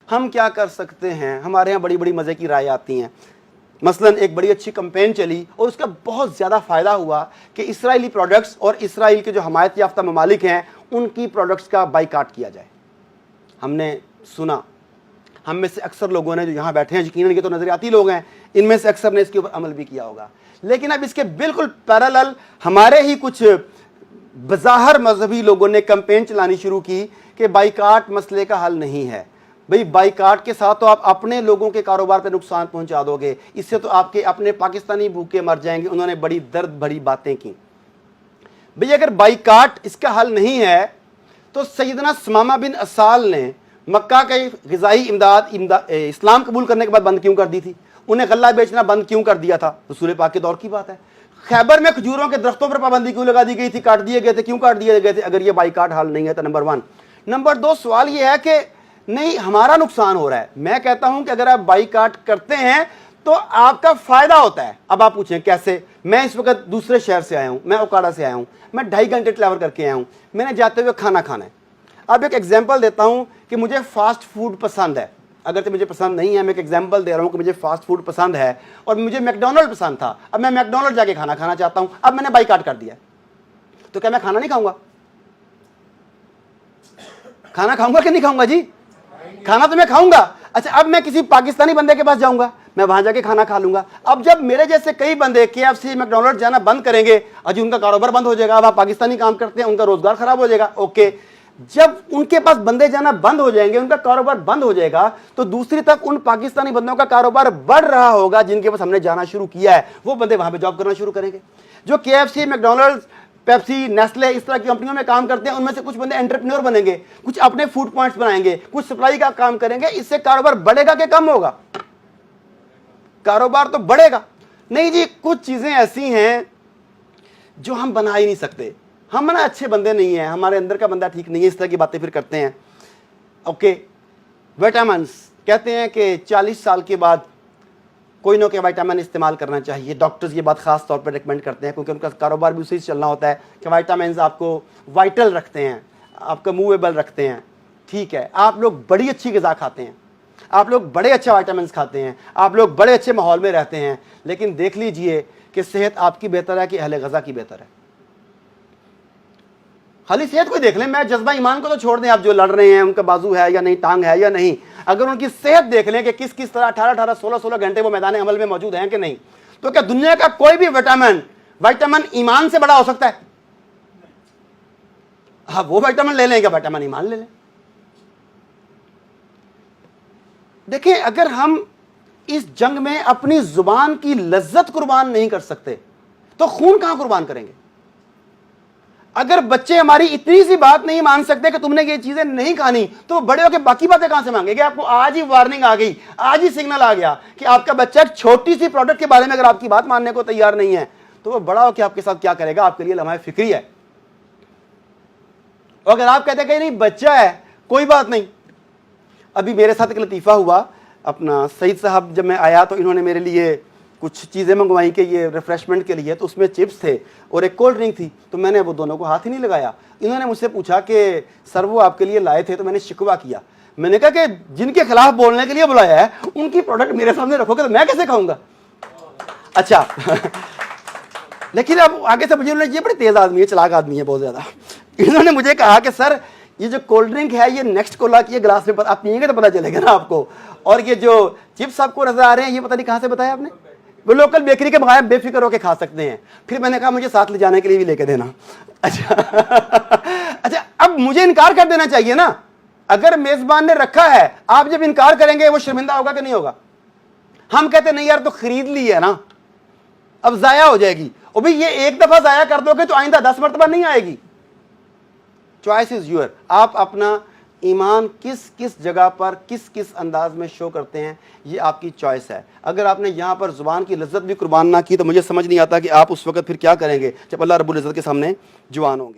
हम क्या कर सकते हैं? हमारे यहाँ बड़ी बड़ी मज़े की राय आती हैं। मसलन एक बड़ी अच्छी कैंपेन चली और उसका बहुत ज़्यादा फ़ायदा हुआ कि इसराइली प्रोडक्ट्स और इसराइल के जो हमायत याफ्ता ममालिक हैं उनकी प्रोडक्ट्स का बाइकाट किया जाए। हमने सुना, हम में से अक्सर लोगों ने जो यहाँ बैठे हैं, यकीनन ये तो नज़रियाती लोग हैं, इनमें से अक्सर ने इसके ऊपर अमल भी किया होगा। लेकिन अब इसके बिल्कुल पैरेलल हमारे ही कुछ बज़ाहिर मजहबी लोगों ने कैंपेन चलानी शुरू की कि बाइकाट मसले का हल नहीं है। भाई बाइकाट के साथ तो आप अपने लोगों के कारोबार पर नुकसान पहुंचा दोगे, इससे तो आपके अपने पाकिस्तानी भूखे मर जाएंगे। उन्होंने बड़ी दर्द भरी बातें की। भाई अगर बाइकाट इसका हल नहीं है तो सैयदना सुमामा बिन असाल ने मक्का के ग़िज़ाई इमदाद इस्लाम कबूल करने के बाद बंद क्यों कर दी थी? उन्हें गल्ला बेचना बंद क्यों कर दिया था? रसूल पाक के दौर की बात है। खैबर में खजूरों के दरख्तों पर पाबंदी क्यों लगा दी गई थी? काट दिए गए थे। क्यों काट दिए गए थे? अगर ये बाइकाट हल नहीं है तो नंबर 1। नंबर 2 सवाल ये है कि नहीं, हमारा नुकसान हो रहा है। मैं कहता हूं कि अगर आप बाइकाट करते हैं तो आपका फायदा होता है। अब आप पूछें कैसे? मैं इस वक्त दूसरे शहर से आया हूं, मैं ओकाड़ा से आया हूं, मैं 2.5 घंटे ट्रैवल करके आया हूं, मैंने जाते हुए खाना खाना है। अब एक एग्जाम्पल देता हूं कि मुझे फास्ट फूड पसंद है। अगर तो मुझे पसंद नहीं है, मैं एक एग्जाम्पल दे रहा हूं कि मुझे फास्ट फूड पसंद है और मुझे मैकडोनल्ड पसंद था। अब मैं मैकडोनल्ड जाके खाना खाना चाहता हूं। अब मैंने बाइकाट कर दिया, तो क्या मैं खाना नहीं खाऊंगा? खाना खाऊंगा कि नहीं खाऊंगा जी? खाना तो मैं खाऊंगा। अच्छा, अब मैं किसी पाकिस्तानी बंदे के पास जाऊंगा, मैं वहां जाके खाना खा लूंगा। अब जब मेरे जैसे कई बंदे KFC मैकडोनल्ड जाना बंद करेंगे, अजी उनका कारोबार बंद हो जाएगा। अब आप पाकिस्तानी काम करते हैं, उनका रोजगार खराब हो जाएगा। ओके, जब उनके पास बंदे जाना बंद हो जाएंगे, उनका कारोबार बंद हो जाएगा, तो दूसरी तरफ उन पाकिस्तानी बंदों का कारोबार बढ़ रहा होगा जिनके पास हमने जाना शुरू किया है। वो बंदे वहां पे जॉब करना शुरू करेंगे। जो KFC मैकडोनल्ड पेप्सी नेस्ले इस तरह की कंपनियों में काम करते हैं, उनमें से कुछ बंदे एंटरप्रेन्योर बनेंगे, कुछ अपने फूड पॉइंट्स बनाएंगे, कुछ सप्लाई का काम करेंगे। इससे कारोबार बढ़ेगा कि कम होगा? कारोबार तो बढ़ेगा। नहीं जी, कुछ चीजें ऐसी हैं जो हम बना ही नहीं सकते। हम ना अच्छे बंदे नहीं हैं, हमारे अंदर का बंदा ठीक नहीं है, इस तरह की बातें फिर करते हैं। ओके, विटामिन कहते हैं कि 40 साल के बाद कोई ना कोई विटामिन इस्तेमाल करना चाहिए। डॉक्टर्स ये बात खास तौर पर रिकमेंड करते हैं क्योंकि उनका कारोबार भी उसी से चलना होता है कि विटामिन आपको वाइटल रखते हैं, आपका मूवेबल रखते हैं। ठीक है, आप लोग बड़ी अच्छी ग़िज़ा खाते हैं, आप लोग बड़े अच्छे विटामिन खाते हैं, आप लोग बड़े अच्छे माहौल में रहते हैं, लेकिन देख लीजिए कि सेहत आपकी बेहतर है कि अहले ग़ज़ा की बेहतर है? खाली सेहत को देख लें, मैं जज्बा ईमान को तो छोड़ दें। आप जो लड़ रहे हैं उनका बाजू है या नहीं, टांग है या नहीं, अगर उनकी सेहत देख लें कि किस किस तरह 18-18, 16-16 घंटे वो मैदान अमल में मौजूद हैं कि नहीं, तो क्या दुनिया का कोई भी विटामिन ईमान से बड़ा हो सकता है? हाँ, वो विटामिन ले लें, क्या विटामिन ईमान ले लें? देखिए, अगर हम इस जंग में अपनी जुबान की लज्जत कुर्बान नहीं कर सकते तो खून कहां कुर्बान करेंगे? अगर बच्चे हमारी इतनी सी बात नहीं मान सकते कि तुमने ये चीजें नहीं खानी, तो बड़े होकर बाकी बातें कहां से मांगेंगे? आपको आज ही वार्निंग आ गई, आज ही सिग्नल आ गया कि आपका बच्चा एक छोटी सी प्रोडक्ट के बारे में अगर आपकी बात मानने को तैयार नहीं है, तो वो बड़ा होकर आपके साथ क्या करेगा? आपके लिए लम्हा फिक्री है। और अगर आप कहते हैं कि नहीं बच्चा है, कोई बात नहीं। अभी मेरे साथ एक लतीफ़ा हुआ, अपना सईद साहब जब मैं आया तो इन्होंने मेरे लिए कुछ चीज़ें मंगवाई कि ये रिफ्रेशमेंट के लिए, तो उसमें चिप्स थे और एक कोल्ड ड्रिंक थी। तो मैंने वो दोनों को हाथ ही नहीं लगाया। इन्होंने मुझसे पूछा कि सर वो आपके लिए लाए थे, तो मैंने शिकवा किया। मैंने कहा कि जिनके खिलाफ बोलने के लिए बुलाया है उनकी प्रोडक्ट मेरे सामने रखोगे तो मैं कैसे खाऊंगा? अच्छा लेकिन अब आगे से मुझे, ये बड़े तेज आदमी है, चलाक आदमी है बहुत ज़्यादा। इन्होंने मुझे कहा कि सर ये जो कोल्ड ड्रिंक है ये नेक्स्ट कोला की गिलास में आप पिएंगे तो पता चलेगा ना आपको, और ये जो चिप्स आपको नजर आ रहे हैं ये पता नहीं कहाँ से बताया आपने, वो लोकल बेकरी के बगैर बेफिक्र होकर खा सकते हैं। फिर मैंने कहा मुझे साथ ले जाने के लिए भी लेके देना। अच्छा अच्छा, अब मुझे इनकार कर देना चाहिए ना? अगर मेजबान ने रखा है, आप जब इनकार करेंगे वो शर्मिंदा होगा कि नहीं होगा? हम कहते नहीं यार तो खरीद ली है ना, अब जाया हो जाएगी। और भाई ये एक दफा जाया कर दोगे तो आइंदा 10 मरतबा नहीं आएगी। Choice is your. आप अपना ईमान किस किस जगह पर किस किस अंदाज में शो करते हैं, ये आपकी चॉइस है। अगर आपने यहाँ पर जुबान की लज्जत भी कुर्बान ना की तो मुझे समझ नहीं आता कि आप उस वक्त फिर क्या करेंगे जब अल्लाह रब्बुल इज़्ज़त के सामने जवान होंगे।